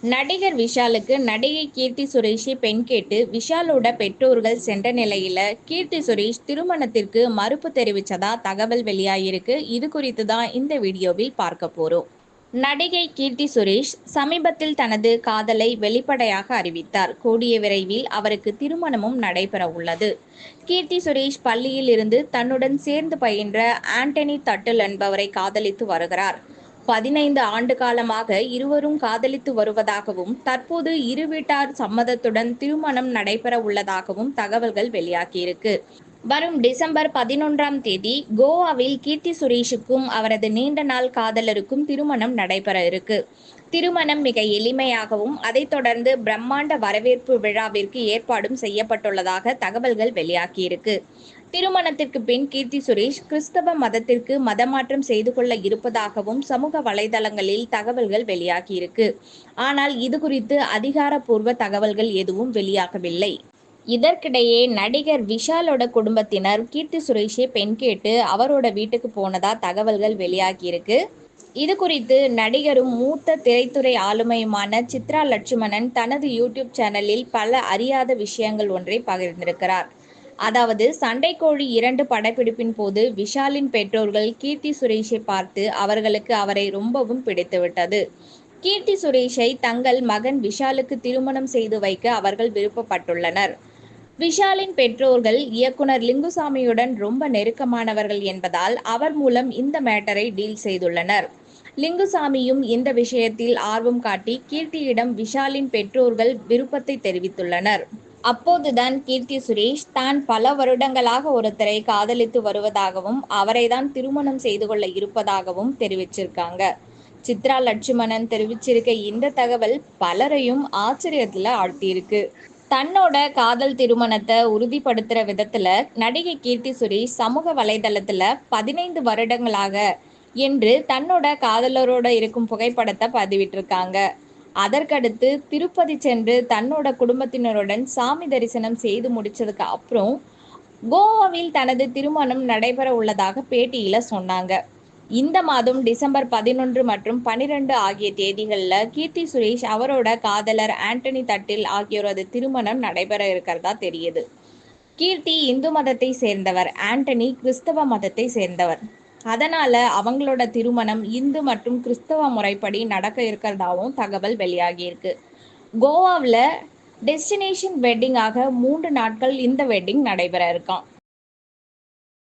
நடிகர் விஷாலுக்கு நடிகை கீர்த்தி சுரேஷை பெண் கேட்டு விஷாலோட பெற்றோர்கள் சென்ற நிலையில கீர்த்தி சுரேஷ் திருமணத்திற்கு மறுப்பு தெரிவிச்சதா தகவல் வெளியாகிருக்கு. இது குறித்து தான் இந்த வீடியோவில் பார்க்க போறோம். நடிகை கீர்த்தி சுரேஷ் சமீபத்தில் தனது காதலை வெளிப்படையாக அறிவித்தார். கூடிய விரைவில் அவருக்கு திருமணமும் நடைபெற உள்ளது. கீர்த்தி சுரேஷ் பள்ளியில் இருந்து தன்னுடன் சேர்ந்து பயின்ற ஆண்டனி தட்டில் என்பவரை காதலித்து வருகிறார். 15 ஆண்டு காலமாக இருவரும் காதலித்து வருவதாகவும் தற்போது இரு வீட்டார் சம்மதத்துடன் திருமணம் நடைபெற உள்ளதாகவும் தகவல்கள் வெளியாகியிருக்கு. வரும் டிசம்பர் 11ஆம் தேதி கோவாவில் கீர்த்தி சுரேஷுக்கும் அவரது நீண்ட நாள் காதலருக்கும் திருமணம் நடைபெற இருக்கு. திருமணம் மிக எளிமையாகவும் அதைத் தொடர்ந்து பிரம்மாண்ட வரவேற்பு விழாவிற்கு ஏற்பாடும் செய்யப்பட்டுள்ளதாக தகவல்கள் வெளியாகியிருக்கு. திருமணத்திற்கு பின் கீர்த்தி சுரேஷ் கிறிஸ்தவ மதத்திற்கு மதமாற்றம் செய்து கொள்ள இருப்பதாகவும் சமூக வலைதளங்களில் தகவல்கள் வெளியாகியிருக்கு. ஆனால் இது குறித்து அதிகாரப்பூர்வ தகவல்கள் எதுவும் வெளியாகவில்லை. இதற்கிடையே நடிகர் விஷாலோட குடும்பத்தினர் கீர்த்தி சுரேஷை பெண் கேட்டு அவரோட வீட்டுக்கு போனதா தகவல்கள் வெளியாகியிருக்கு. இது குறித்து நடிகரும் மூத்த திரைத்துறை ஆளுமையுமான சித்ரா லட்சுமணன் தனது யூடியூப் சேனலில் பல அறியாத விஷயங்கள் ஒன்றை பகிர்ந்திருக்கிறார். அதாவது சண்டைக்கோழி 2 படப்பிடிப்பின் போது விஷாலின் பெற்றோர்கள் கீர்த்தி சுரேஷை பார்த்து அவர்களுக்கு அவரை ரொம்பவும் பிடித்துவிட்டது. கீர்த்தி சுரேஷை தங்கள் மகன் விஷாலுக்கு திருமணம் செய்து வைக்க அவர்கள் விருப்பப்பட்டுள்ளனர். விஷாலின் பெற்றோர்கள் இயக்குனர் லிங்குசாமியுடன் ரொம்ப நெருக்கமானவர்கள் என்பதால் அவர் மூலம் இந்த மேட்டரை டீல் செய்துள்ளனர். லிங்குசாமியும் இந்த விஷயத்தில் ஆர்வம் காட்டி கீர்த்தியிடம் விஷாலின் பெற்றோர்கள் விருப்பத்தை தெரிவித்துள்ளனர். அப்போதுதான் கீர்த்தி சுரேஷ் தான் பல வருடங்களாக ஒருத்தரை காதலித்து வருவதாகவும் அவரைதான் திருமணம் செய்து கொள்ள இருப்பதாகவும் தெரிவிச்சிருக்காங்க. சித்ரா லட்சுமணன் தெரிவிச்சிருக்க இந்த தகவல் பலரையும் ஆச்சரியத்துல ஆழ்த்தியிருக்கு. தன்னோட காதல் திருமணத்தை உறுதிப்படுத்துற விதத்துல நடிகை கீர்த்தி சுரேஷ் சமூக வலைதளத்துல 15 வருடங்களாக என்று தன்னோட காதலரோட இருக்கும் புகைப்படத்தை பதிவிட்டிருக்காங்க. அதற்கடுத்து திருப்பதி சென்று தன்னோட குடும்பத்தினருடன் சாமி தரிசனம் செய்து முடிச்சதுக்கு அப்புறம் கோவாவில் தனது திருமணம் நடைபெற உள்ளதாக பேட்டியில சொன்னாங்க. இந்த மாதம் டிசம்பர் 11 மற்றும் 12 ஆகிய தேதிகளில் கீர்த்தி சுரேஷ் அவரோட காதலர் ஆண்டனி தட்டில் ஆகியோரது திருமணம் நடைபெற இருக்கிறதா தெரியுது. கீர்த்தி இந்து மதத்தை சேர்ந்தவர், ஆண்டனி கிறிஸ்தவ மதத்தை சேர்ந்தவர். அதனால அவங்களோட திருமணம் இந்து மற்றும் கிறிஸ்தவ முறைப்படி நடக்க இருக்கிறதாவும் தகவல் வெளியாகியிருக்கு. கோவாவில் டெஸ்டினேஷன் வெட்டிங்காக 3 நாட்கள் இந்த வெட்டிங் நடைபெற இருக்காம்.